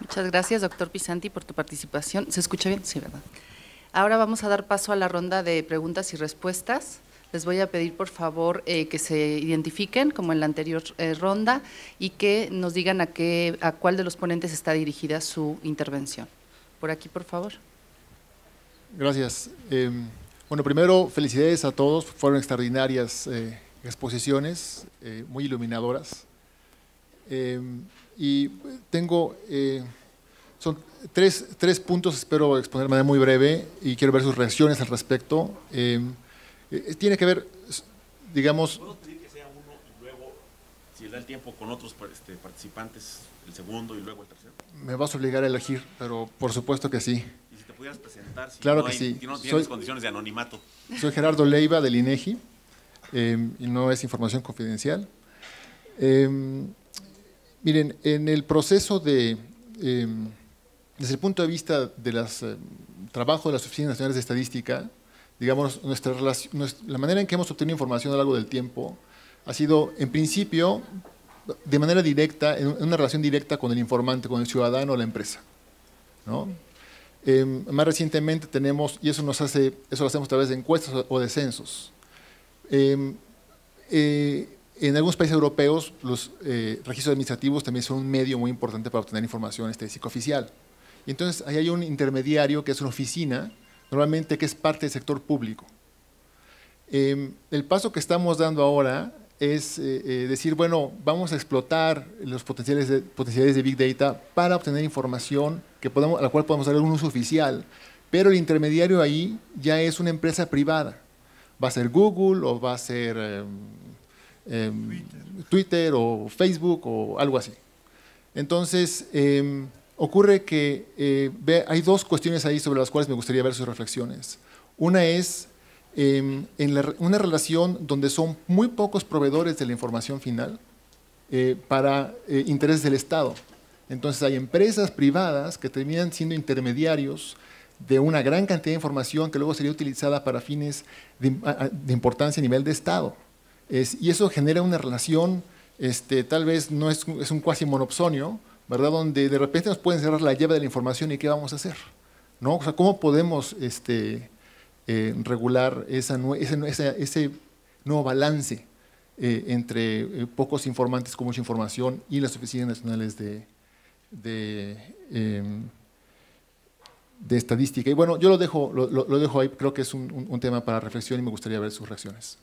Muchas gracias, doctor Pisanti, por tu participación. ¿Se escucha bien? Sí, ¿verdad? Ahora vamos a dar paso a la ronda de preguntas y respuestas. Les voy a pedir, por favor, que se identifiquen, como en la anterior ronda, y que nos digan a cuál de los ponentes está dirigida su intervención. Por aquí, por favor. Gracias. Bueno, primero, felicidades a todos. Fueron extraordinarias exposiciones, muy iluminadoras. Y tengo, son tres puntos, espero exponer de manera muy breve y quiero ver sus reacciones al respecto. Tiene que ver, digamos… ¿Puedo pedir que sea uno y luego, si da el tiempo, con otros participantes, el segundo y luego el tercero? Me vas a obligar a elegir, pero por supuesto que sí. Y si te pudieras presentar, si claro no, que sí. si no tienes condiciones de anonimato. Soy Gerardo Leiva del INEGI y no es información confidencial. Miren, en el proceso desde el punto de vista de trabajo de las Oficinas Nacionales de Estadística, digamos, la manera en que hemos obtenido información a lo largo del tiempo ha sido, en principio, de manera directa, en una relación directa con el informante, con el ciudadano o la empresa, ¿no? Más recientemente tenemos, y eso lo hacemos a través de encuestas o de censos. En algunos países europeos, los registros administrativos también son un medio muy importante para obtener información estadística oficial. Y entonces ahí hay un intermediario que es una oficina, normalmente que es parte del sector público. El paso que estamos dando ahora es decir, bueno, vamos a explotar los potencialidades de Big Data para obtener información a la cual podemos darle un uso oficial, pero el intermediario ahí ya es una empresa privada. Va a ser Google o va a ser Twitter o Facebook o algo así. Entonces, ocurre que hay dos cuestiones ahí sobre las cuales me gustaría ver sus reflexiones. Una es una relación donde son muy pocos proveedores de la información final para intereses del Estado. Entonces hay empresas privadas que terminan siendo intermediarios de una gran cantidad de información que luego sería utilizada para fines de importancia a nivel de Estado. Y eso genera una relación, tal vez no es un cuasi monopsonio, ¿verdad? Donde de repente nos pueden cerrar la llave de la información y ¿qué vamos a hacer? ¿No? O sea, ¿cómo podemos regular ese nuevo balance entre pocos informantes con mucha información y las oficinas nacionales de estadística? Y bueno, yo lo dejo ahí, creo que es un tema para reflexión y me gustaría ver sus reacciones.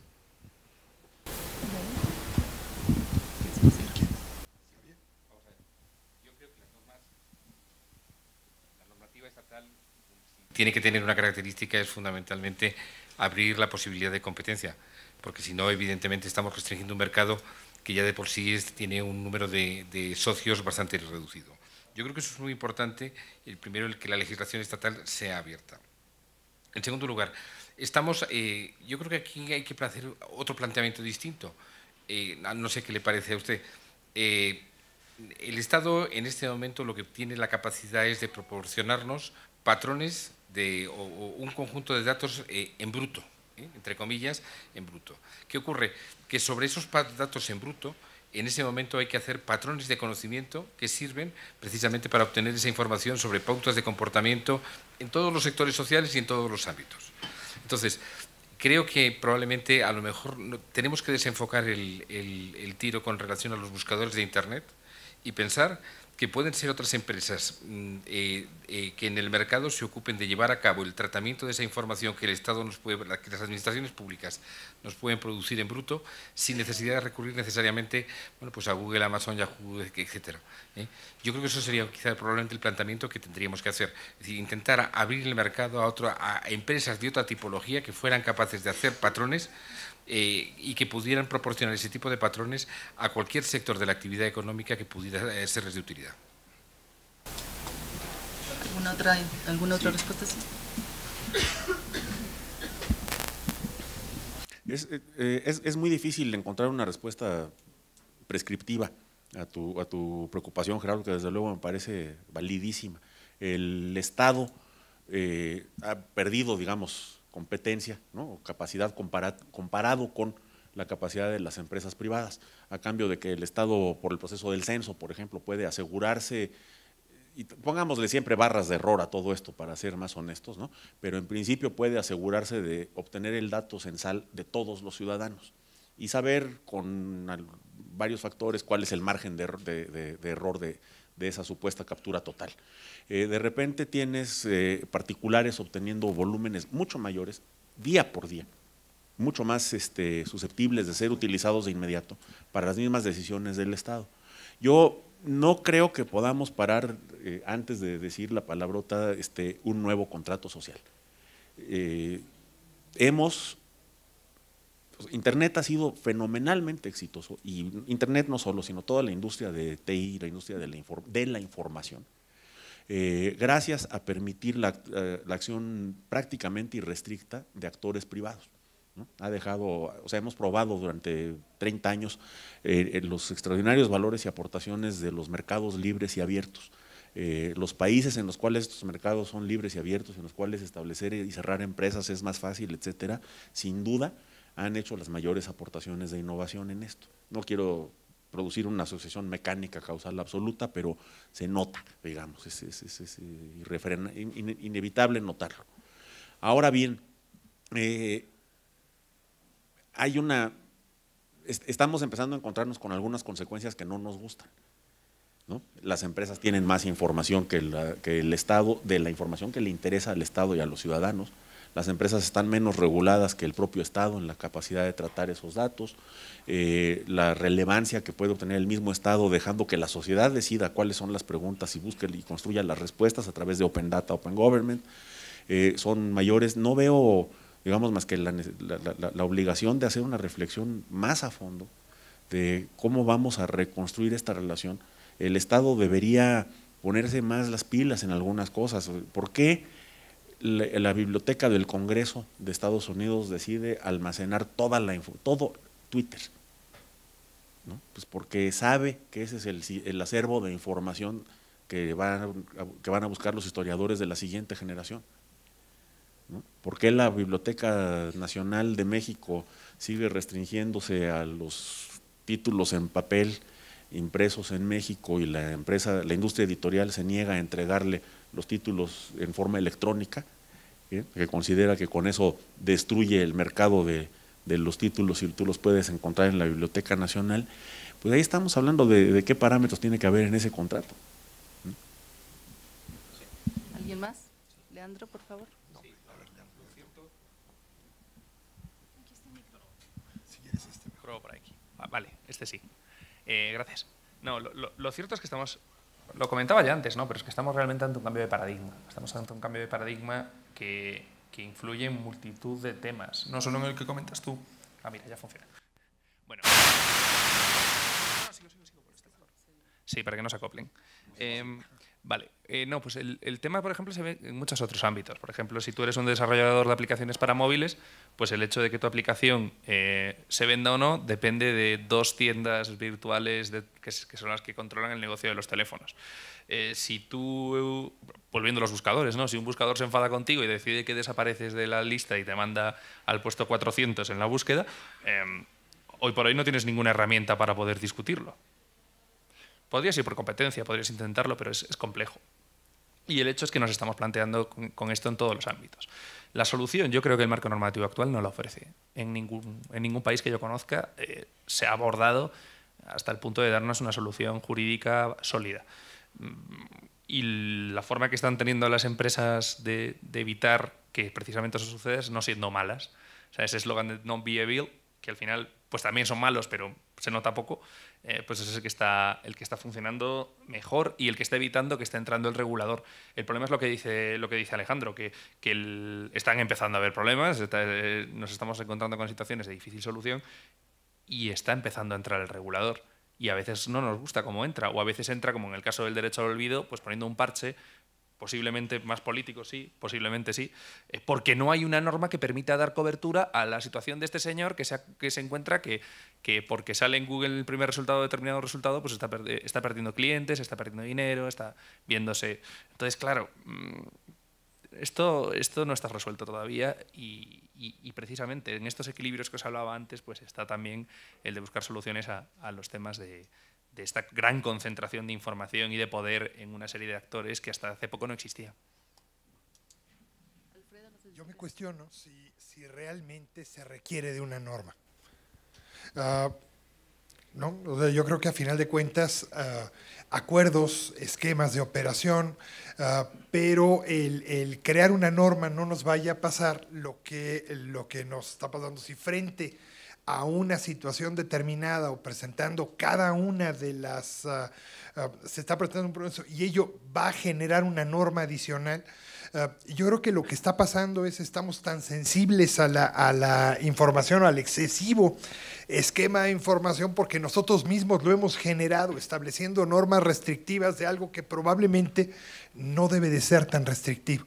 Tiene que tener una característica, es fundamentalmente abrir la posibilidad de competencia, porque si no, evidentemente estamos restringiendo un mercado que ya de por sí tiene un número de socios bastante reducido. Yo creo que eso es muy importante, el primero, el que la legislación estatal sea abierta. En segundo lugar, yo creo que aquí hay que hacer otro planteamiento distinto. No sé qué le parece a usted. El Estado en este momento lo que tiene la capacidad es de proporcionarnos patrones o un conjunto de datos en bruto, entre comillas, en bruto. ¿Qué ocurre? Que sobre esos datos en bruto, en ese momento hay que hacer patrones de conocimiento que sirven precisamente para obtener esa información sobre pautas de comportamiento en todos los sectores sociales y en todos los ámbitos. Entonces, creo que probablemente a lo mejor tenemos que desenfocar el tiro con relación a los buscadores de Internet y pensar que pueden ser otras empresas que en el mercado se ocupen de llevar a cabo el tratamiento de esa información que el Estado que las administraciones públicas nos pueden producir en bruto, sin necesidad de recurrir necesariamente, bueno, pues a Google, Amazon, Yahoo, etcétera. Yo creo que eso sería quizá probablemente el planteamiento que tendríamos que hacer, es decir, intentar abrir el mercado a empresas de otra tipología que fueran capaces de hacer patrones y que pudieran proporcionar ese tipo de patrones a cualquier sector de la actividad económica que pudiera serles de utilidad. ¿Alguna otra respuesta? Sí. Es muy difícil encontrar una respuesta prescriptiva a tu preocupación, Gerardo, que desde luego me parece validísima. El Estado ha perdido, digamos, competencia, ¿no? O capacidad comparado con la capacidad de las empresas privadas, a cambio de que el Estado, por el proceso del censo, por ejemplo, puede asegurarse y pongámosle siempre barras de error a todo esto para ser más honestos, ¿no? Pero en principio puede asegurarse de obtener el dato censal de todos los ciudadanos y saber con varios factores cuál es el margen de error de esa supuesta captura total. De repente tienes particulares obteniendo volúmenes mucho mayores, día por día, mucho más susceptibles de ser utilizados de inmediato para las mismas decisiones del Estado. Yo no creo que podamos parar, antes de decir la palabrota, un nuevo contrato social. Internet ha sido fenomenalmente exitoso, y Internet no solo, sino toda la industria de TI, la industria de la información, gracias a permitir la acción prácticamente irrestricta de actores privados, ¿no? Hemos probado durante 30 años los extraordinarios valores y aportaciones de los mercados libres y abiertos. Los países en los cuales estos mercados son libres y abiertos, en los cuales establecer y cerrar empresas es más fácil, etcétera, sin duda han hecho las mayores aportaciones de innovación en esto. No quiero producir una asociación mecánica causal absoluta, pero se nota, digamos, es inevitable notarlo. Ahora bien, estamos empezando a encontrarnos con algunas consecuencias que no nos gustan, ¿no? Las empresas tienen más información que el Estado, de la información que le interesa al Estado y a los ciudadanos. Las empresas están menos reguladas que el propio Estado en la capacidad de tratar esos datos, la relevancia que puede obtener el mismo Estado dejando que la sociedad decida cuáles son las preguntas y busque y construya las respuestas a través de Open Data, Open Government, son mayores. No veo, digamos, más que la obligación de hacer una reflexión más a fondo de cómo vamos a reconstruir esta relación. El Estado debería ponerse más las pilas en algunas cosas. ¿Por qué la biblioteca del Congreso de Estados Unidos decide almacenar todo Twitter? ¿No? Pues porque sabe que ese es el acervo de información que van a buscar los historiadores de la siguiente generación, ¿no? ¿Por qué la Biblioteca Nacional de México sigue restringiéndose a los títulos en papel impresos en México y la industria editorial se niega a entregarle los títulos en forma electrónica, que considera que con eso destruye el mercado de los títulos y tú los puedes encontrar en la Biblioteca Nacional? Pues ahí estamos hablando de qué parámetros tiene que haber en ese contrato. ¿Alguien más? Leandro, por favor. Mejor por aquí. Vale, sí. Gracias. No, lo cierto es que lo comentaba ya antes, ¿no? Pero es que estamos realmente ante un cambio de paradigma. Estamos ante un cambio de paradigma que influye en multitud de temas, no solo en el que comentas tú. Ah, mira, ya funciona. Bueno. No, sigo por este lado. Sí, para que no se acoplen. Vale, no, pues el tema, por ejemplo, se ve en muchos otros ámbitos. Por ejemplo, si tú eres un desarrollador de aplicaciones para móviles, pues el hecho de que tu aplicación se venda o no depende de dos tiendas virtuales que son las que controlan el negocio de los teléfonos. Si tú, volviendo a los buscadores, ¿no? Si un buscador se enfada contigo y decide que desapareces de la lista y te manda al puesto 400 en la búsqueda, hoy por hoy no tienes ninguna herramienta para poder discutirlo. Podrías ir por competencia, podrías intentarlo, pero es complejo. Y el hecho es que nos estamos planteando con esto en todos los ámbitos. La solución, yo creo que el marco normativo actual no la ofrece. En ningún país que yo conozca se ha abordado hasta el punto de darnos una solución jurídica sólida. Y la forma que están teniendo las empresas de evitar que precisamente eso suceda es no siendo malas. O sea, ese eslogan de "Don't be evil", que al final pues también son malos, pero se nota poco, pues ese es el que está funcionando mejor y el que está evitando que esté entrando el regulador. El problema es lo que dice Alejandro, que están empezando a haber problemas, nos estamos encontrando con situaciones de difícil solución y está empezando a entrar el regulador. Y a veces no nos gusta cómo entra, o a veces entra, como en el caso del derecho al olvido, pues poniendo un parche, posiblemente más político, sí, posiblemente sí, porque no hay una norma que permita dar cobertura a la situación de este señor que se encuentra que porque sale en Google el primer resultado, determinado resultado, pues está perdiendo clientes, está perdiendo dinero, está viéndose. Entonces, claro, esto no está resuelto todavía y precisamente en estos equilibrios que os hablaba antes, pues está también el de buscar soluciones a los temas de esta gran concentración de información y de poder en una serie de actores que hasta hace poco no existía. Yo me cuestiono si realmente se requiere de una norma. ¿No? O sea, yo creo que a final de cuentas, acuerdos, esquemas de operación, pero el crear una norma no nos vaya a pasar lo que nos está pasando. Si frente a una situación determinada o presentando cada una de las, se está presentando un proceso y ello va a generar una norma adicional. Yo creo que lo que está pasando es estamos tan sensibles a la información, al excesivo esquema de información, porque nosotros mismos lo hemos generado, estableciendo normas restrictivas de algo que probablemente no debe de ser tan restrictivo.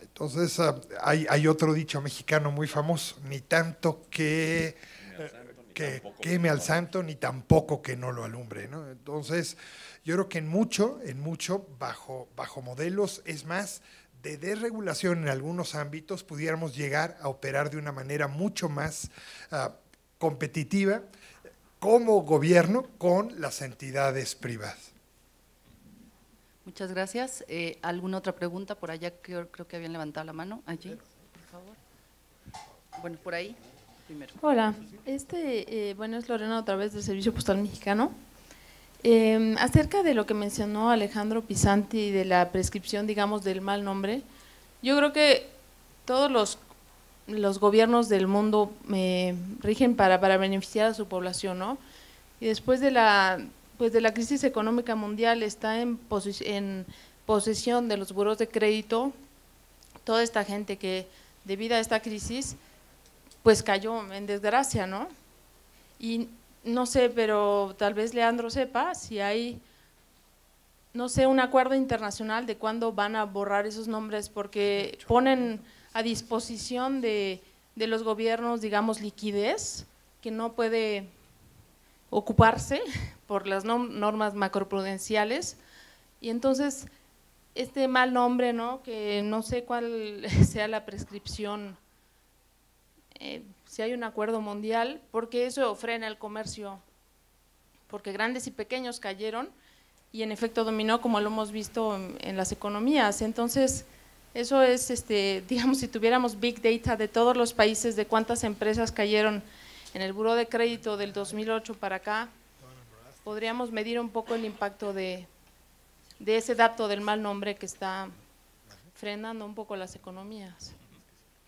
Entonces, hay otro dicho mexicano muy famoso, ni tanto que queme al santo, ni tampoco que no lo alumbre, ¿no? Entonces, yo creo que en mucho, bajo modelos, es más, de desregulación en algunos ámbitos, pudiéramos llegar a operar de una manera mucho más competitiva como gobierno con las entidades privadas. Muchas gracias. ¿Alguna otra pregunta por allá? Creo que habían levantado la mano. Allí, por favor. Bueno, por ahí, primero. Hola, bueno, es Lorena otra vez del Servicio Postal Mexicano. Acerca de lo que mencionó Alejandro Pisanti de la prescripción, digamos, del mal nombre, yo creo que todos los gobiernos del mundo rigen para beneficiar a su población, ¿no? Y después de la crisis económica mundial está en posesión de los buros de crédito toda esta gente que debido a esta crisis pues cayó en desgracia, ¿no? Y no sé, pero tal vez Leandro sepa si hay, no sé, un acuerdo internacional de cuándo van a borrar esos nombres, porque ponen a disposición de los gobiernos, digamos, liquidez que no puede ocuparse por las normas macroprudenciales, y entonces este mal nombre, ¿no? Que no sé cuál sea la prescripción, si hay un acuerdo mundial, porque eso frena el comercio, porque grandes y pequeños cayeron y en efecto dominó, como lo hemos visto en las economías. Entonces eso es, digamos, si tuviéramos Big Data de todos los países, de cuántas empresas cayeron en el buró de crédito del 2008 para acá, podríamos medir un poco el impacto de ese dato del mal nombre que está frenando un poco las economías.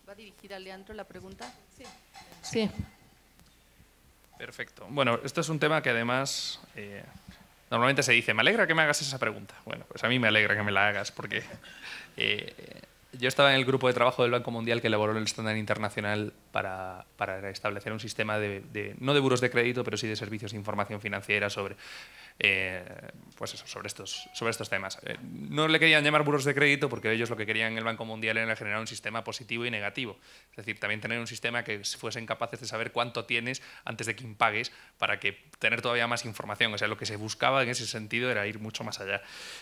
¿Va dirigida a Leandro la pregunta? Sí. Sí. Perfecto. Bueno, esto es un tema que además normalmente se dice, me alegra que me hagas esa pregunta. Bueno, pues a mí me alegra que me la hagas porque yo estaba en el grupo de trabajo del Banco Mundial que elaboró el estándar internacional para establecer un sistema no de buros de crédito, pero sí de servicios de información financiera sobre pues eso, sobre estos temas. No le querían llamar buros de crédito porque ellos lo que querían en el Banco Mundial era generar un sistema positivo y negativo. Es decir, también tener un sistema que fuesen capaces de saber cuánto tienes antes de que impagues para que tener todavía más información. O sea, lo que se buscaba en ese sentido era ir mucho más allá.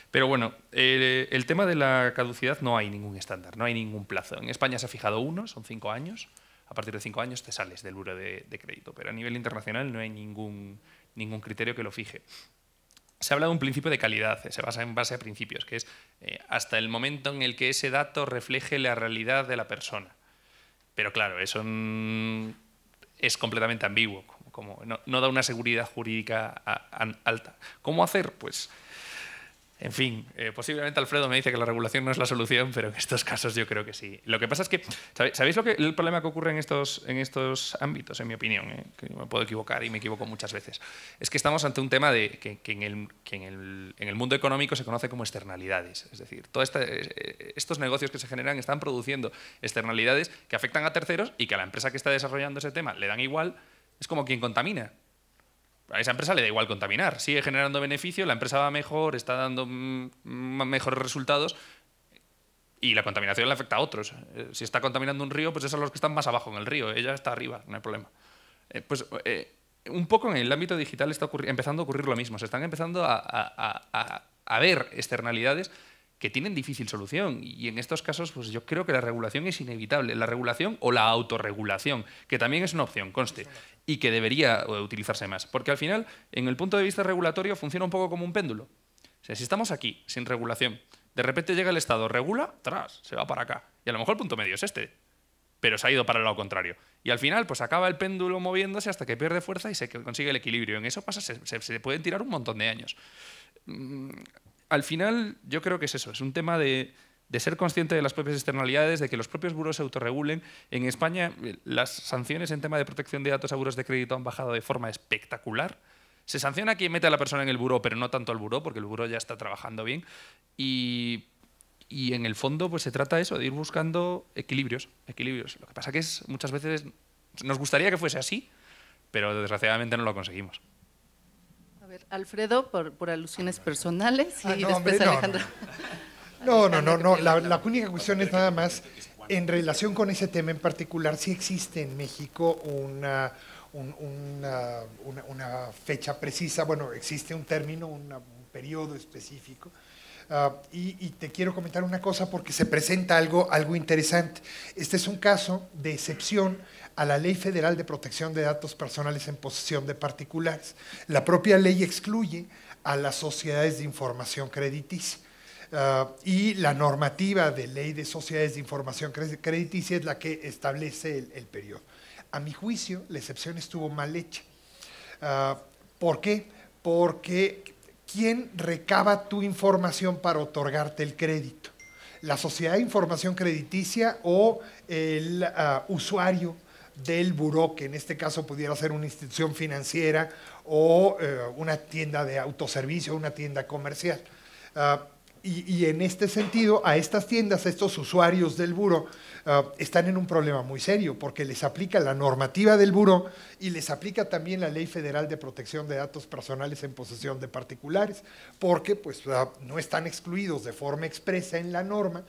Pero bueno, el tema de la caducidad no hay ningún estándar, no hay ningún plazo. En España se ha fijado uno, son 5 años. A partir de 5 años te sales del buro de crédito. Pero a nivel internacional no hay ningún criterio que lo fije. Se habla de un principio de calidad, se basa en base a principios, que es hasta el momento en el que ese dato refleje la realidad de la persona. Pero claro, eso es completamente ambiguo, no da una seguridad jurídica alta. ¿Cómo hacer? Pues, en fin, posiblemente Alfredo me dice que la regulación no es la solución, pero en estos casos yo creo que sí. Lo que pasa es que, ¿sabéis el problema que ocurre en estos ámbitos, en mi opinión? Que me puedo equivocar y me equivoco muchas veces. Es que estamos ante un tema que en el mundo económico se conoce como externalidades. Es decir, todos estos negocios que se generan están produciendo externalidades que afectan a terceros y que a la empresa que está desarrollando ese tema le dan igual. Es como quien contamina. A esa empresa le da igual contaminar, sigue generando beneficio, la empresa va mejor, está dando mejores resultados y la contaminación le afecta a otros. Si está contaminando un río, pues esos son los que están más abajo en el río, ella está arriba, no hay problema. Un poco en el ámbito digital está empezando a ocurrir lo mismo, se están empezando a ver externalidades que tienen difícil solución, y en estos casos pues yo creo que la regulación es inevitable, la regulación o la autorregulación, que también es una opción, conste, y que debería utilizarse más, porque al final, en el punto de vista regulatorio, funciona un poco como un péndulo. O sea, si estamos aquí, sin regulación, de repente llega el Estado, regula, tras, se va para acá, y a lo mejor el punto medio es este, pero se ha ido para el lado contrario. Y al final, pues acaba el péndulo moviéndose hasta que pierde fuerza y se consigue el equilibrio. En eso pasa, se pueden tirar un montón de años. Al final, yo creo que es eso, es un tema de ser consciente de las propias externalidades, de que los propios buros se autorregulen. En España, las sanciones en tema de protección de datos a buros de crédito han bajado de forma espectacular. Se sanciona a quien mete a la persona en el buró, pero no tanto al buró, porque el buró ya está trabajando bien. Y en el fondo pues se trata eso, de ir buscando equilibrios. Lo que pasa que es muchas veces nos gustaría que fuese así, pero desgraciadamente no lo conseguimos. A ver, Alfredo, por alusiones personales y no, después hombre, Alejandro. No. La única cuestión es nada más, en relación con ese tema en particular, sí existe en México una fecha precisa, bueno, existe un término, un periodo específico. Y te quiero comentar una cosa porque se presenta algo interesante. Este es un caso de excepción a la Ley Federal de Protección de Datos Personales en posesión de particulares. La propia ley excluye a las sociedades de información crediticia. Y la normativa de Ley de Sociedades de Información Crediticia es la que establece el periodo. A mi juicio, la excepción estuvo mal hecha. ¿Por qué? Porque ¿quién recaba tu información para otorgarte el crédito? ¿La sociedad de información crediticia o el usuario del buró, que en este caso pudiera ser una institución financiera o una tienda de autoservicio, una tienda comercial? Y en este sentido, a estas tiendas, a estos usuarios del buró, están en un problema muy serio, porque les aplica la normativa del buró y les aplica también la Ley Federal de Protección de Datos Personales en posesión de particulares, porque pues, no están excluidos de forma expresa en la norma,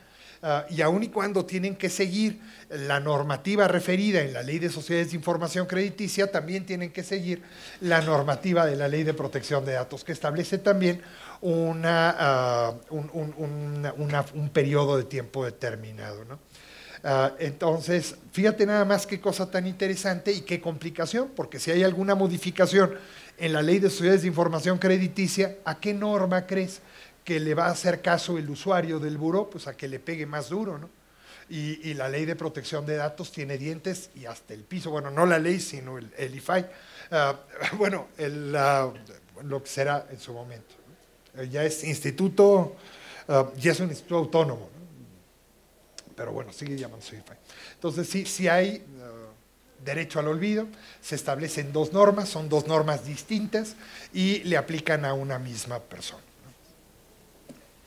y aun y cuando tienen que seguir la normativa referida en la Ley de Sociedades de Información Crediticia, también tienen que seguir la normativa de la Ley de Protección de Datos, que establece también un periodo de tiempo determinado, ¿no? Entonces, fíjate nada más qué cosa tan interesante y qué complicación, porque si hay alguna modificación en la Ley de Sociedades de Información Crediticia, ¿a qué norma crees que le va a hacer caso el usuario del buró? Pues a que le pegue más duro, ¿no? Y la Ley de Protección de Datos tiene dientes y hasta el piso, bueno, no la ley, sino el IFAI, lo que será en su momento. Ya es instituto, ya es un instituto autónomo, ¿no? Pero bueno, sigue llamándose IFAI. Entonces sí hay derecho al olvido, se establecen dos normas, son dos normas distintas y le aplican a una misma persona, ¿no?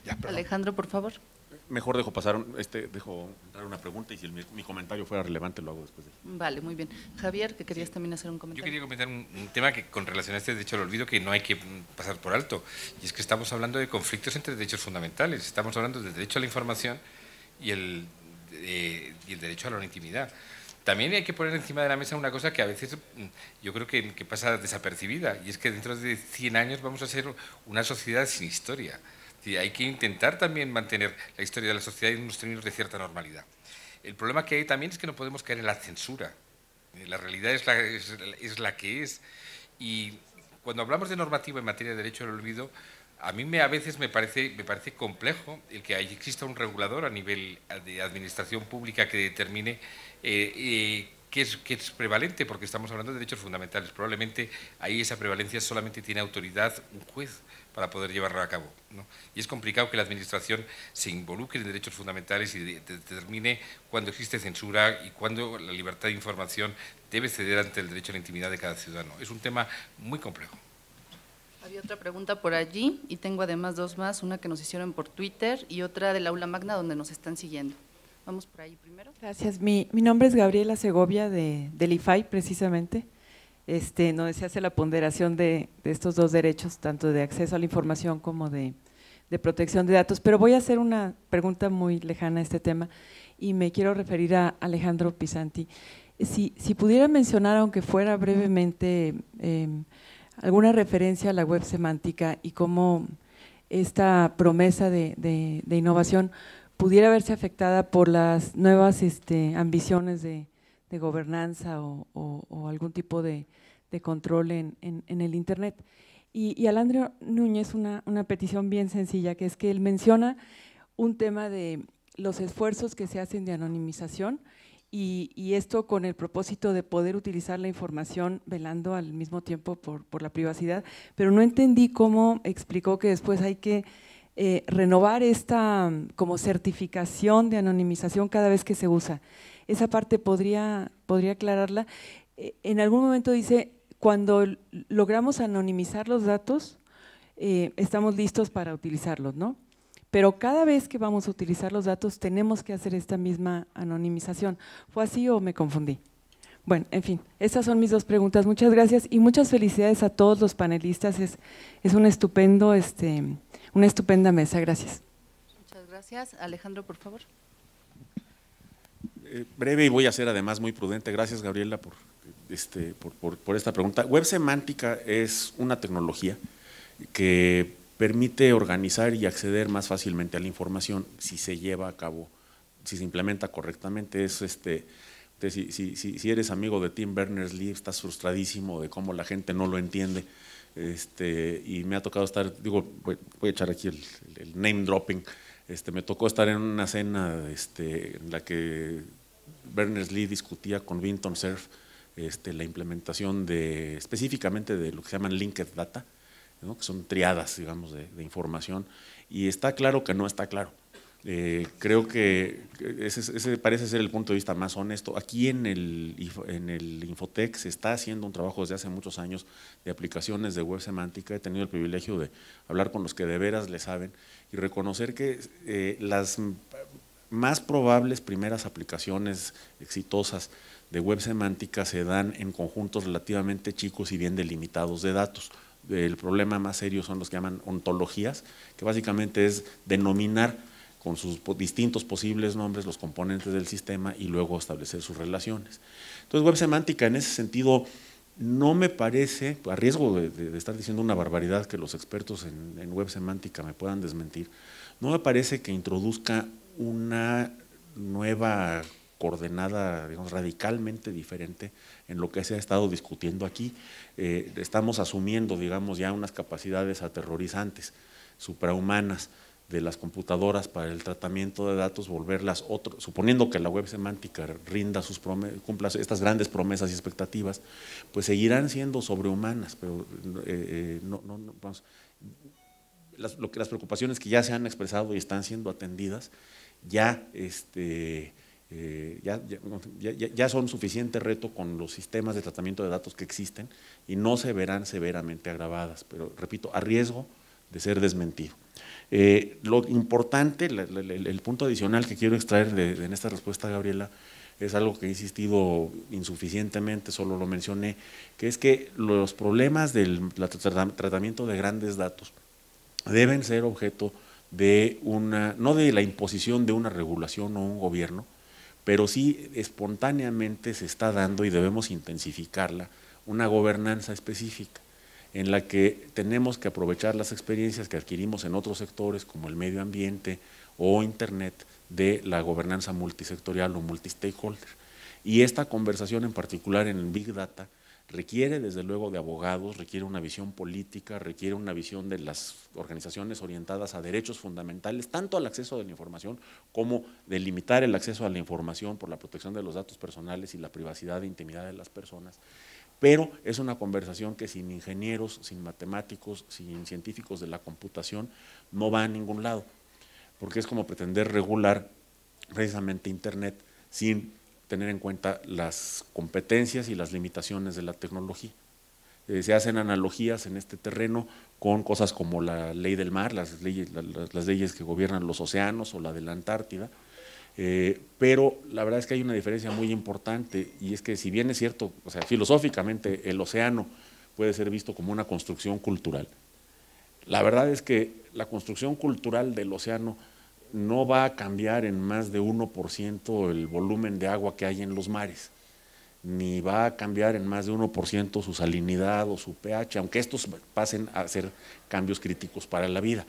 Ya, Alejandro, por favor. Mejor dejo entrar una pregunta y si mi comentario fuera relevante lo hago después de... Vale, muy bien. Javier, que querías también hacer un Yo comentario. quería comentar un tema que con relación a este derecho al olvido que no hay que pasar por alto, y es que estamos hablando de conflictos entre derechos fundamentales, estamos hablando del derecho a la información y el derecho a la intimidad. También hay que poner encima de la mesa una cosa que a veces yo creo que pasa desapercibida, y es que dentro de 100 años vamos a ser una sociedad sin historia. Hay que intentar también mantener la historia de la sociedad en unos términos de cierta normalidad. El problema que hay también es que no podemos caer en la censura. La realidad es la que es. Y cuando hablamos de normativa en materia de derecho al olvido, a mí a veces me parece complejo el que exista un regulador a nivel de administración pública que determine qué es prevalente, porque estamos hablando de derechos fundamentales. Probablemente ahí esa prevalencia solamente tiene autoridad un juez para poder llevarlo a cabo, ¿no? Y es complicado que la administración se involucre en derechos fundamentales y determine cuándo existe censura y cuándo la libertad de información debe ceder ante el derecho a la intimidad de cada ciudadano. Es un tema muy complejo. Había otra pregunta por allí y tengo además dos más, una que nos hicieron por Twitter y otra del aula magna donde nos están siguiendo. Vamos por ahí primero. Gracias. Mi nombre es Gabriela Segovia del IFAI, precisamente, donde se hace la ponderación de estos dos derechos, tanto de acceso a la información como de protección de datos. Pero voy a hacer una pregunta muy lejana a este tema y me quiero referir a Alejandro Pisanti. Si pudiera mencionar, aunque fuera brevemente, alguna referencia a la web semántica y cómo esta promesa de innovación pudiera verse afectada por las nuevas ambiciones de gobernanza o algún tipo de control en el Internet. Y Alandrio Núñez, una petición bien sencilla, que es que él menciona un tema de los esfuerzos que se hacen de anonimización y esto con el propósito de poder utilizar la información velando al mismo tiempo por la privacidad, pero no entendí cómo explicó que después hay que renovar esta como certificación de anonimización cada vez que se usa. Esa parte podría aclararla. En algún momento dice, cuando logramos anonimizar los datos, estamos listos para utilizarlos, ¿no? Pero cada vez que vamos a utilizar los datos tenemos que hacer esta misma anonimización. ¿Fue así o me confundí? Bueno, en fin, estas son mis dos preguntas. Muchas gracias y muchas felicidades a todos los panelistas. Es un estupendo, una estupenda mesa. Gracias. Muchas gracias. Alejandro, por favor. Breve y voy a ser además muy prudente. Gracias, Gabriela, por esta pregunta. Web semántica es una tecnología que permite organizar y acceder más fácilmente a la información si se lleva a cabo, si se implementa correctamente. Es si eres amigo de Tim Berners-Lee, estás frustradísimo de cómo la gente no lo entiende. Y me ha tocado estar, voy a echar aquí el name dropping. Me tocó estar en una cena en la que Berners-Lee discutía con Vinton Cerf la implementación específicamente de lo que se llaman linked data, ¿no? Que son triadas, digamos, de información, y está claro que no está claro. Creo que ese parece ser el punto de vista más honesto. Aquí en el Infotec se está haciendo un trabajo desde hace muchos años de aplicaciones de web semántica. He tenido el privilegio de hablar con los que de veras le saben y reconocer que las más probables primeras aplicaciones exitosas de web semántica se dan en conjuntos relativamente chicos y bien delimitados de datos. El problema más serio son los que llaman ontologías, que básicamente es denominar con sus distintos posibles nombres los componentes del sistema y luego establecer sus relaciones. Entonces, web semántica en ese sentido no me parece, a riesgo de estar diciendo una barbaridad que los expertos en web semántica me puedan desmentir, no me parece que introduzca una nueva coordenada, digamos, radicalmente diferente en lo que se ha estado discutiendo aquí. Estamos asumiendo, digamos, ya unas capacidades aterrorizantes, suprahumanas, de las computadoras para el tratamiento de datos, volverlas suponiendo que la web semántica rinda cumpla estas grandes promesas y expectativas, pues seguirán siendo sobrehumanas, pero vamos, las preocupaciones que ya se han expresado y están siendo atendidas ya son suficiente reto con los sistemas de tratamiento de datos que existen y no se verán severamente agravadas, pero repito, a riesgo de ser desmentido. Lo importante, el punto adicional que quiero extraer en esta respuesta, Gabriela, es algo que he insistido insuficientemente, solo lo mencioné, que es que los problemas del tratamiento de grandes datos deben ser objeto de no de la imposición de una regulación o un gobierno, pero sí espontáneamente se está dando, y debemos intensificarla, una gobernanza específica, en la que tenemos que aprovechar las experiencias que adquirimos en otros sectores como el medio ambiente o Internet de la gobernanza multisectorial o multistakeholder. Y esta conversación en particular en el Big Data requiere desde luego de abogados, requiere una visión política, requiere una visión de las organizaciones orientadas a derechos fundamentales, tanto al acceso de la información como de limitar el acceso a la información por la protección de los datos personales y la privacidad e intimidad de las personas. Pero es una conversación que sin ingenieros, sin matemáticos, sin científicos de la computación no va a ningún lado, porque es como pretender regular precisamente Internet sin tener en cuenta las competencias y las limitaciones de la tecnología. Se hacen analogías en este terreno con cosas como la ley del mar, las leyes que gobiernan los océanos o la de la Antártida, pero la verdad es que hay una diferencia muy importante, y es que si bien es cierto, o sea, filosóficamente el océano puede ser visto como una construcción cultural, la verdad es que la construcción cultural del océano no va a cambiar en más de 1% el volumen de agua que hay en los mares, ni va a cambiar en más de 1% su salinidad o su pH, aunque estos pasen a ser cambios críticos para la vida.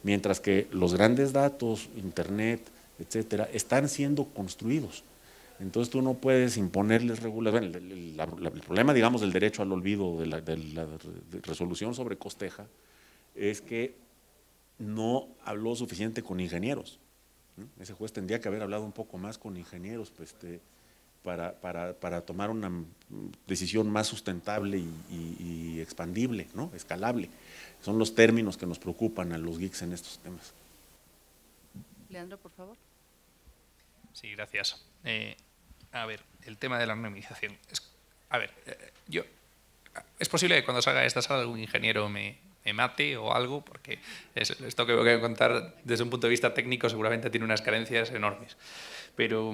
mientras que los grandes datos, Internet, etcétera, están siendo construidos. Entonces tú no puedes imponerles regulaciones. El problema, digamos, del derecho al olvido, de la resolución sobre Costeja, es que no habló suficiente con ingenieros. Ese juez tendría que haber hablado un poco más con ingenieros para tomar una decisión más sustentable y expandible, ¿no? Escalable. Son los términos que nos preocupan a los geeks en estos temas. Leandro, por favor. Sí, gracias. A ver, el tema de la anonimización. Es posible que cuando salga de esta sala algún ingeniero me mate o algo, porque esto que voy a contar desde un punto de vista técnico seguramente tiene unas carencias enormes. Pero,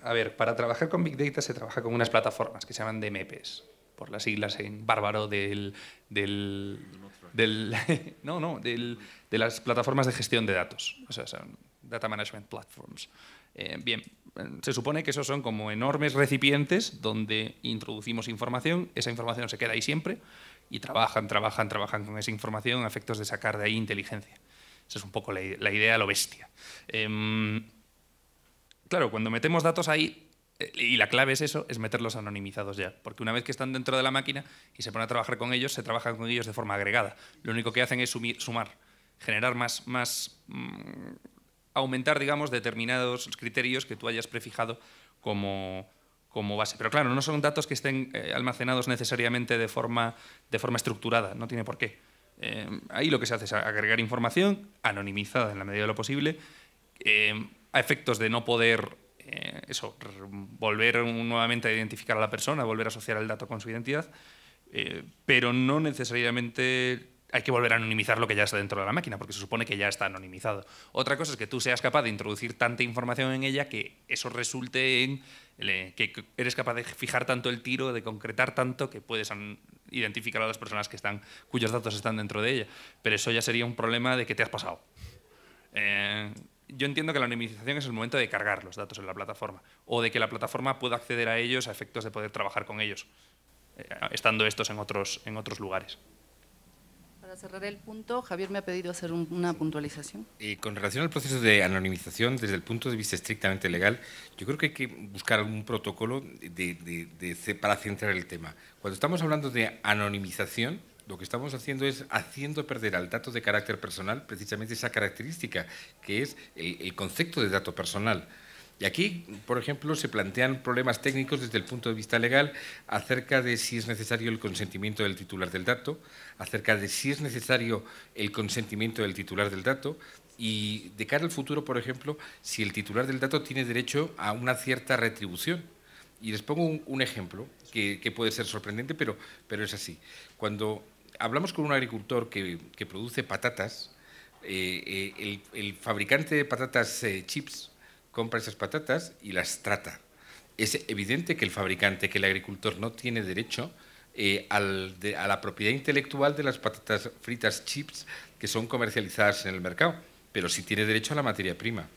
a ver, para trabajar con Big Data se trabaja con unas plataformas que se llaman DMPs, por las siglas en bárbaro de las plataformas de gestión de datos, o sea, son Data Management Platforms. Bien, se supone que esos son como enormes recipientes donde introducimos información, esa información se queda ahí siempre y trabajan con esa información a efectos de sacar de ahí inteligencia. Esa es un poco la idea a lo bestia. Claro, cuando metemos datos ahí, y la clave es eso, es meterlos anonimizados ya, porque una vez que están dentro de la máquina y se ponen a trabajar con ellos, se trabajan con ellos de forma agregada. Lo único que hacen es sumar, generar aumentar, digamos, determinados criterios que tú hayas prefijado como base. Pero claro, no son datos que estén almacenados necesariamente de forma estructurada, no tiene por qué. Ahí lo que se hace es agregar información anonimizada en la medida de lo posible, a efectos de no poder volver nuevamente a identificar a la persona, volver a asociar el dato con su identidad, pero no necesariamente hay que volver a anonimizar lo que ya está dentro de la máquina, porque se supone que ya está anonimizado. Otra cosa es que tú seas capaz de introducir tanta información en ella que eso resulte en que eres capaz de fijar tanto el tiro, de concretar tanto, que puedes identificar a las personas cuyos datos están dentro de ella. Pero eso ya sería un problema de que te has pasado. Yo entiendo que la anonimización es el momento de cargar los datos en la plataforma o de que la plataforma pueda acceder a ellos a efectos de poder trabajar con ellos, estando estos en otros lugares. Para cerrar el punto, Javier me ha pedido hacer una puntualización. Con relación al proceso de anonimización, desde el punto de vista estrictamente legal, yo creo que hay que buscar un protocolo para centrar el tema. Cuando estamos hablando de anonimización, lo que estamos haciendo es haciendo perder al dato de carácter personal precisamente esa característica, que es el concepto de dato personal. Y aquí, por ejemplo, se plantean problemas técnicos desde el punto de vista legal acerca de si es necesario el consentimiento del titular del dato, acerca de si es necesario el consentimiento del titular del dato y de cara al futuro, por ejemplo, si el titular del dato tiene derecho a una cierta retribución. Y les pongo un ejemplo que puede ser sorprendente, pero es así. Cuando hablamos con un agricultor que produce patatas, el fabricante de patatas chips compra esas patatas y las trata. Es evidente que que el agricultor no tiene derecho a la propiedad intelectual de las patatas fritas chips que son comercializadas en el mercado, pero sí tiene derecho a la materia prima.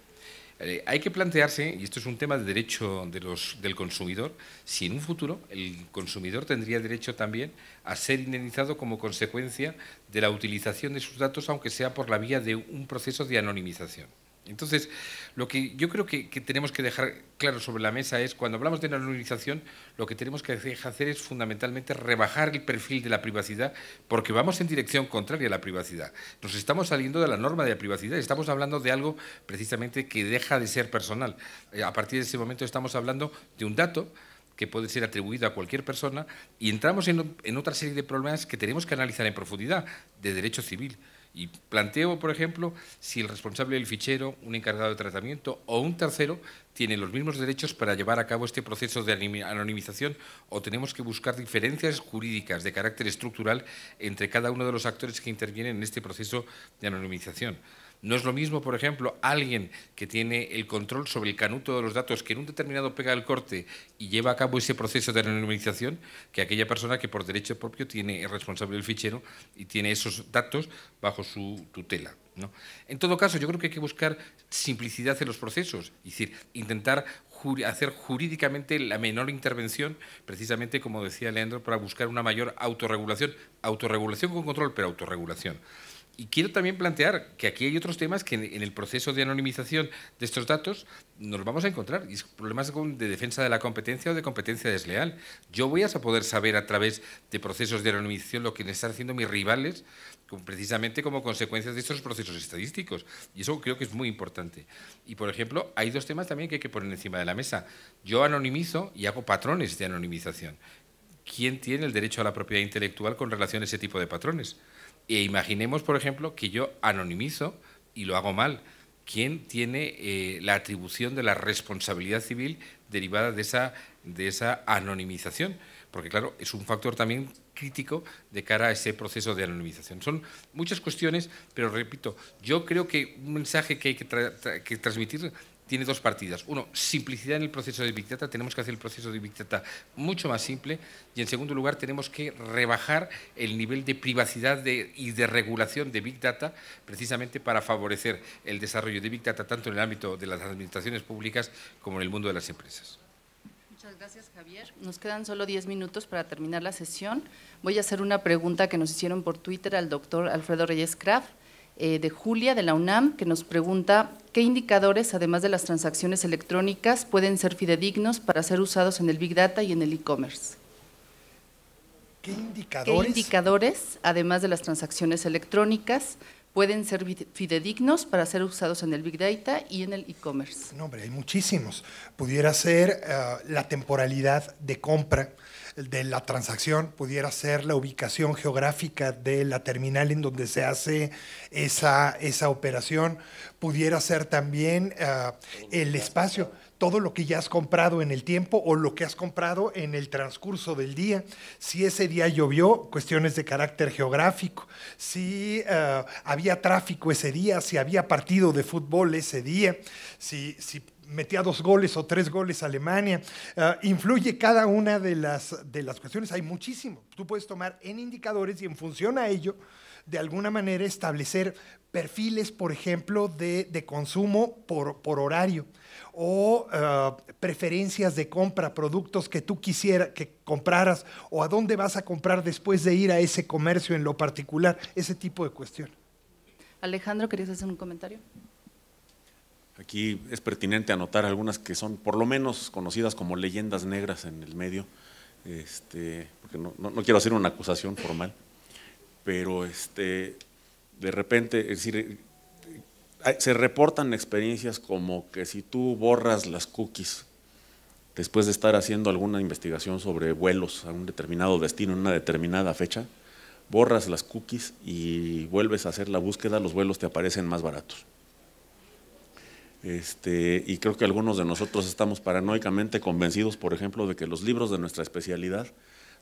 Hay que plantearse, y esto es un tema de derecho del consumidor, si en un futuro el consumidor tendría derecho también a ser indemnizado como consecuencia de la utilización de sus datos, aunque sea por la vía de un proceso de anonimización. Entonces, lo que yo creo que tenemos que dejar claro sobre la mesa es, cuando hablamos de anonimización, lo que tenemos que hacer es fundamentalmente rebajar el perfil de la privacidad, porque vamos en dirección contraria a la privacidad. Nos estamos saliendo de la norma de la privacidad, estamos hablando de algo precisamente que deja de ser personal. A partir de ese momento estamos hablando de un dato que puede ser atribuido a cualquier persona y entramos en otra serie de problemas que tenemos que analizar en profundidad, de derecho civil. Y planteo, por ejemplo, si el responsable del fichero, un encargado de tratamiento o un tercero tiene los mismos derechos para llevar a cabo este proceso de anonimización, o tenemos que buscar diferencias jurídicas de carácter estructural entre cada uno de los actores que intervienen en este proceso de anonimización. No es lo mismo, por ejemplo, alguien que tiene el control sobre el canuto de los datos, que en un determinado pega el corte y lleva a cabo ese proceso de anonimización, que aquella persona que por derecho propio es responsable del fichero y tiene esos datos bajo su tutela, ¿no? En todo caso, yo creo que hay que buscar simplicidad en los procesos, es decir, intentar hacer jurídicamente la menor intervención, precisamente como decía Leandro, para buscar una mayor autorregulación con control, pero autorregulación. Y quiero también plantear que aquí hay otros temas que en el proceso de anonimización de estos datos nos vamos a encontrar, y es problemas de defensa de la competencia o de competencia desleal. Yo voy a poder saber a través de procesos de anonimización lo que están haciendo mis rivales, precisamente como consecuencia de estos procesos estadísticos, y eso creo que es muy importante. Y, por ejemplo, hay dos temas también que hay que poner encima de la mesa. Yo anonimizo y hago patrones de anonimización. ¿Quién tiene el derecho a la propiedad intelectual con relación a ese tipo de patrones? E imaginemos, por ejemplo, que yo anonimizo y lo hago mal. ¿Quién tiene la atribución de la responsabilidad civil derivada de esa anonimización? Porque, claro, es un factor también crítico de cara a ese proceso de anonimización. Son muchas cuestiones, pero repito, yo creo que un mensaje que hay que transmitir tiene dos partidas. Uno, simplicidad en el proceso de Big Data. Tenemos que hacer el proceso de Big Data mucho más simple. Y, en segundo lugar, tenemos que rebajar el nivel de privacidad y de regulación de Big Data, precisamente para favorecer el desarrollo de Big Data tanto en el ámbito de las administraciones públicas como en el mundo de las empresas. Muchas gracias, Javier. Nos quedan solo 10 minutos para terminar la sesión. Voy a hacer una pregunta que nos hicieron por Twitter al doctor Alfredo Reyes Kraft, de Julia, de la UNAM, que nos pregunta ¿qué indicadores, además de las transacciones electrónicas, pueden ser fidedignos para ser usados en el Big Data y en el e-commerce? ¿Qué indicadores? ¿Qué indicadores, además de las transacciones electrónicas, pueden ser fidedignos para ser usados en el Big Data y en el e-commerce? No, hombre, hay muchísimos. Pudiera ser la temporalidad de compra de la transacción, pudiera ser la ubicación geográfica de la terminal en donde se hace esa operación, pudiera ser también el espacio, todo lo que ya has comprado en el tiempo o lo que has comprado en el transcurso del día. Si ese día llovió, cuestiones de carácter geográfico. Si había tráfico ese día, si había partido de fútbol ese día, si metía 2 goles o 3 goles Alemania. Influye cada una de las cuestiones. Hay muchísimo. Tú puedes tomar en indicadores y en función a ello, de alguna manera establecer perfiles, por ejemplo, de consumo por horario o preferencias de compra, productos que tú quisieras que compraras o a dónde vas a comprar después de ir a ese comercio en lo particular, ese tipo de cuestiones. Alejandro, ¿querías hacer un comentario? Aquí es pertinente anotar algunas que son por lo menos conocidas como leyendas negras en el medio, porque no quiero hacer una acusación formal, pero de repente, es decir, se reportan experiencias como que si tú borras las cookies después de estar haciendo alguna investigación sobre vuelos a un determinado destino en una determinada fecha, borras las cookies y vuelves a hacer la búsqueda, los vuelos te aparecen más baratos. Y creo que algunos de nosotros estamos paranoicamente convencidos, por ejemplo, de que los libros de nuestra especialidad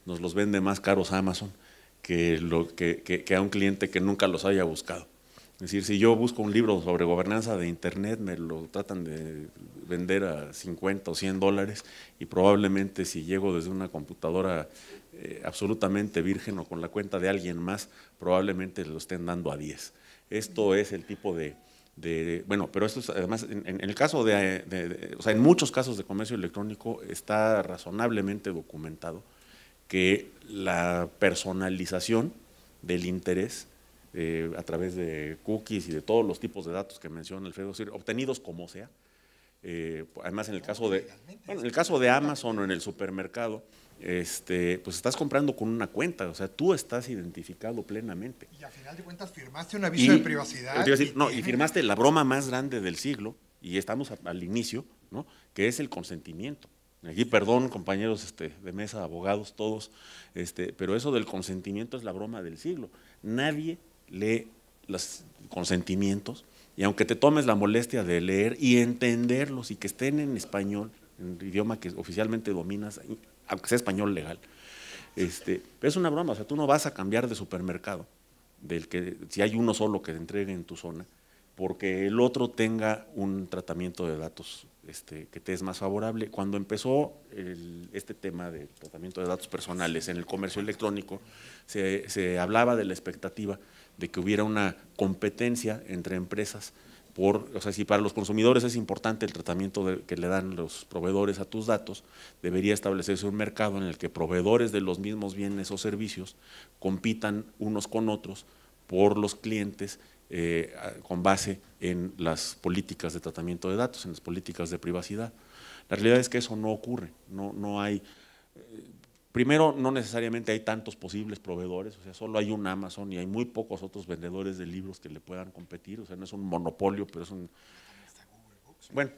nos los vende más caros a Amazon que a un cliente que nunca los haya buscado. Es decir, si yo busco un libro sobre gobernanza de Internet, me lo tratan de vender a $50 o $100 y probablemente si llego desde una computadora absolutamente virgen o con la cuenta de alguien más, probablemente lo estén dando a 10. Esto es el tipo bueno, pero esto es, además, en el caso o sea, en muchos casos de comercio electrónico está razonablemente documentado que la personalización del interés a través de cookies y de todos los tipos de datos que menciona Alfredo, es decir, obtenidos como sea, además en el caso de Amazon o en el supermercado, pues estás comprando con una cuenta, o sea, tú estás identificado plenamente. Y al final de cuentas firmaste un aviso de privacidad. Y firmaste la broma más grande del siglo, y estamos al inicio, ¿no? Que es el consentimiento. Aquí, perdón, compañeros de mesa, abogados, todos, pero eso del consentimiento es la broma del siglo. Nadie lee los consentimientos, y aunque te tomes la molestia de leer y entenderlos y que estén en español, en el idioma que oficialmente dominas, aunque sea español legal, pero es una broma. O sea, tú no vas a cambiar de supermercado, si hay uno solo que te entregue en tu zona, porque el otro tenga un tratamiento de datos que te es más favorable. Cuando empezó este tema de tratamiento de datos personales en el comercio electrónico, se hablaba de la expectativa de que hubiera una competencia entre empresas. O sea, si para los consumidores es importante el tratamiento que le dan los proveedores a tus datos, debería establecerse un mercado en el que proveedores de los mismos bienes o servicios compitan unos con otros por los clientes con base en las políticas de tratamiento de datos, en las políticas de privacidad. La realidad es que eso no ocurre, no hay… Primero, no necesariamente hay tantos posibles proveedores, o sea, solo hay un Amazon y hay muy pocos otros vendedores de libros que le puedan competir, o sea, no es un monopolio, pero es un… Bueno,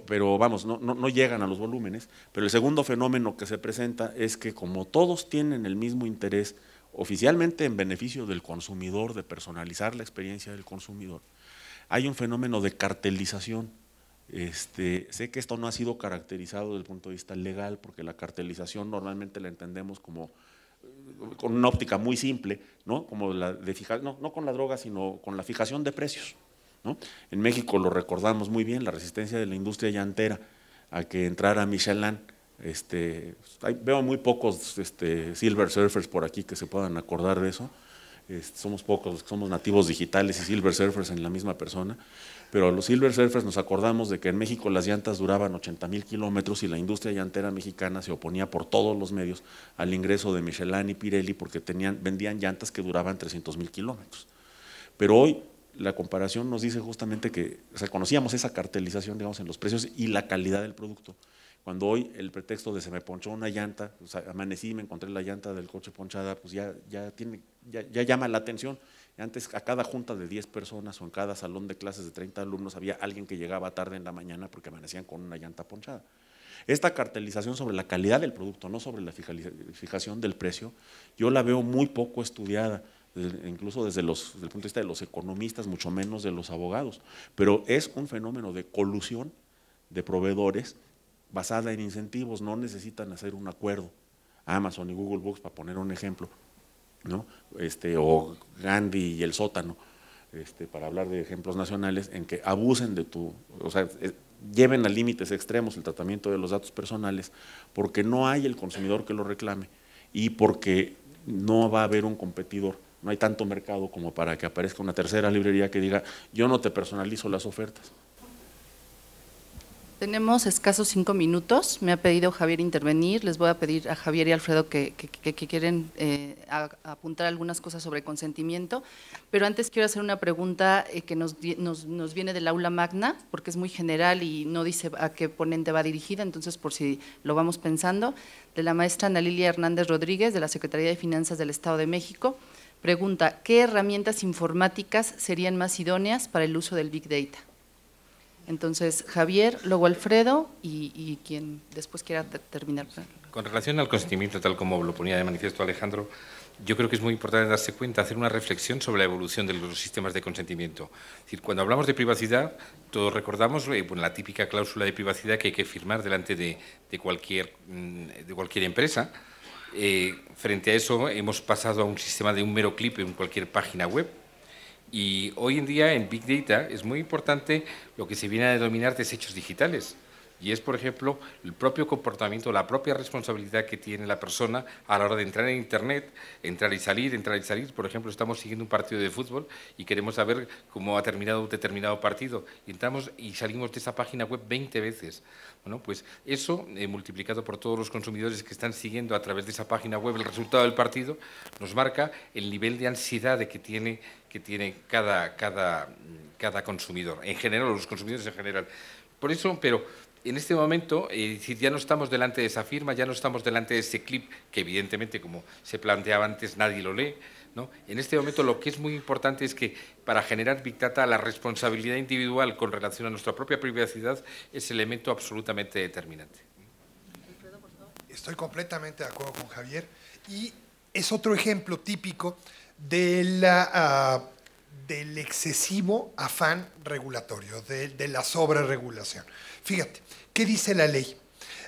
pero vamos, no llegan a los volúmenes. Pero el segundo fenómeno que se presenta es que como todos tienen el mismo interés, oficialmente en beneficio del consumidor, de personalizar la experiencia del consumidor, hay un fenómeno de cartelización. Sé que esto no ha sido caracterizado desde el punto de vista legal, porque la cartelización normalmente la entendemos como con una óptica muy simple, ¿no? Como la de no con la droga, sino con la fijación de precios, ¿no? En México lo recordamos muy bien, la resistencia de la industria llantera a que entrara Michelin. Veo muy pocos Silver Surfers por aquí que se puedan acordar de eso. Somos pocos los que somos nativos digitales y Silver Surfers en la misma persona, pero los Silver Surfers nos acordamos de que en México las llantas duraban 80,000 kilómetros y la industria llantera mexicana se oponía por todos los medios al ingreso de Michelin y Pirelli porque vendían llantas que duraban 300,000 kilómetros. Pero hoy la comparación nos dice justamente que, o sea, conocíamos esa cartelización, digamos, en los precios y la calidad del producto. Cuando hoy el pretexto de se me ponchó una llanta, o sea, amanecí y me encontré la llanta del coche ponchada, pues ya llama la atención. Antes a cada junta de 10 personas o en cada salón de clases de 30 alumnos había alguien que llegaba tarde en la mañana porque amanecían con una llanta ponchada. Esta cartelización sobre la calidad del producto, no sobre la fijación del precio, yo la veo muy poco estudiada, incluso desde el punto de vista de los economistas, mucho menos de los abogados, pero es un fenómeno de colusión de proveedores basada en incentivos, no necesitan hacer un acuerdo. Amazon y Google Books, para poner un ejemplo, ¿no? O Gandhi y el sótano, para hablar de ejemplos nacionales, en que abusen de o sea, lleven a límites extremos el tratamiento de los datos personales, porque no hay el consumidor que lo reclame y porque no va a haber un competidor. No hay tanto mercado como para que aparezca una tercera librería que diga, yo no te personalizo las ofertas. Tenemos escasos 5 minutos, me ha pedido Javier intervenir, les voy a pedir a Javier y Alfredo que quieren apuntar algunas cosas sobre consentimiento, pero antes quiero hacer una pregunta que nos viene del aula magna, porque es muy general y no dice a qué ponente va dirigida, entonces por si lo vamos pensando, de la maestra Ana Lilia Hernández Rodríguez, de la Secretaría de Finanzas del Estado de México. Pregunta, ¿qué herramientas informáticas serían más idóneas para el uso del Big Data? Entonces, Javier, luego Alfredo y quien después quiera terminar. Con relación al consentimiento, tal como lo ponía de manifiesto Alejandro, yo creo que es muy importante darse cuenta, hacer una reflexión sobre la evolución de los sistemas de consentimiento. Es decir, cuando hablamos de privacidad, todos recordamos la típica cláusula de privacidad que hay que firmar delante de cualquier empresa. Frente a eso, hemos pasado a un sistema de un mero clip en cualquier página web. Y hoy en día en Big Data es muy importante lo que se viene a denominar desechos digitales. Y es, por ejemplo, el propio comportamiento, la propia responsabilidad que tiene la persona a la hora de entrar en Internet, entrar y salir. Por ejemplo, estamos siguiendo un partido de fútbol y queremos saber cómo ha terminado un determinado partido. Y entramos y salimos de esa página web 20 veces. Bueno, pues eso, multiplicado por todos los consumidores que están siguiendo a través de esa página web el resultado del partido, nos marca el nivel de ansiedad que tiene cada consumidor, en general, los consumidores en general. Por eso, pero en este momento, ya no estamos delante de esa firma, ya no estamos delante de ese clip, que evidentemente, como se planteaba antes, nadie lo lee, ¿no? En este momento lo que es muy importante es que para generar Big Data la responsabilidad individual con relación a nuestra propia privacidad es elemento absolutamente determinante. Estoy completamente de acuerdo con Javier y es otro ejemplo típico del excesivo afán regulatorio, de la sobreregulación. Fíjate, ¿qué dice la ley?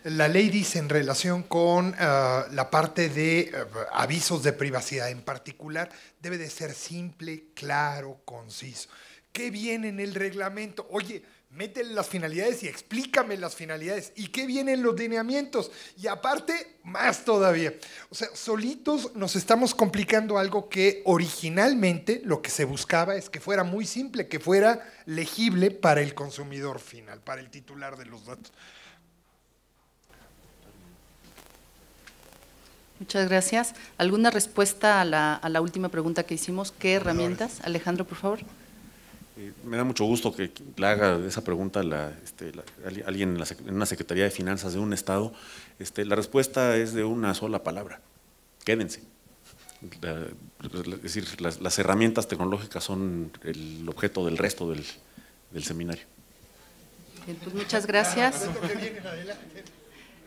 La ley dice en relación con la parte de avisos de privacidad en particular, debe de ser simple, claro, conciso. ¿Qué viene en el reglamento? Oye, métele las finalidades y explícame las finalidades. ¿Y qué vienen los lineamientos? Y aparte, más todavía. O sea, solitos nos estamos complicando algo que originalmente lo que se buscaba es que fuera muy simple, que fuera legible para el consumidor final, para el titular de los datos. Muchas gracias. ¿Alguna respuesta a la última pregunta que hicimos? ¿Qué herramientas? Alejandro, por favor. Me da mucho gusto que le haga esa pregunta alguien en una Secretaría de Finanzas de un estado. La respuesta es de una sola palabra: quédense. Es decir, las herramientas tecnológicas son el objeto del resto del seminario. Bien, pues muchas gracias.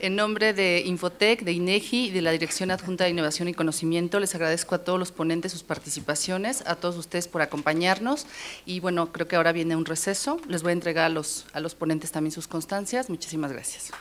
En nombre de Infotec, de INEGI y de la Dirección Adjunta de Innovación y Conocimiento, les agradezco a todos los ponentes sus participaciones, a todos ustedes por acompañarnos y bueno, creo que ahora viene un receso. Les voy a entregar a los ponentes también sus constancias. Muchísimas gracias.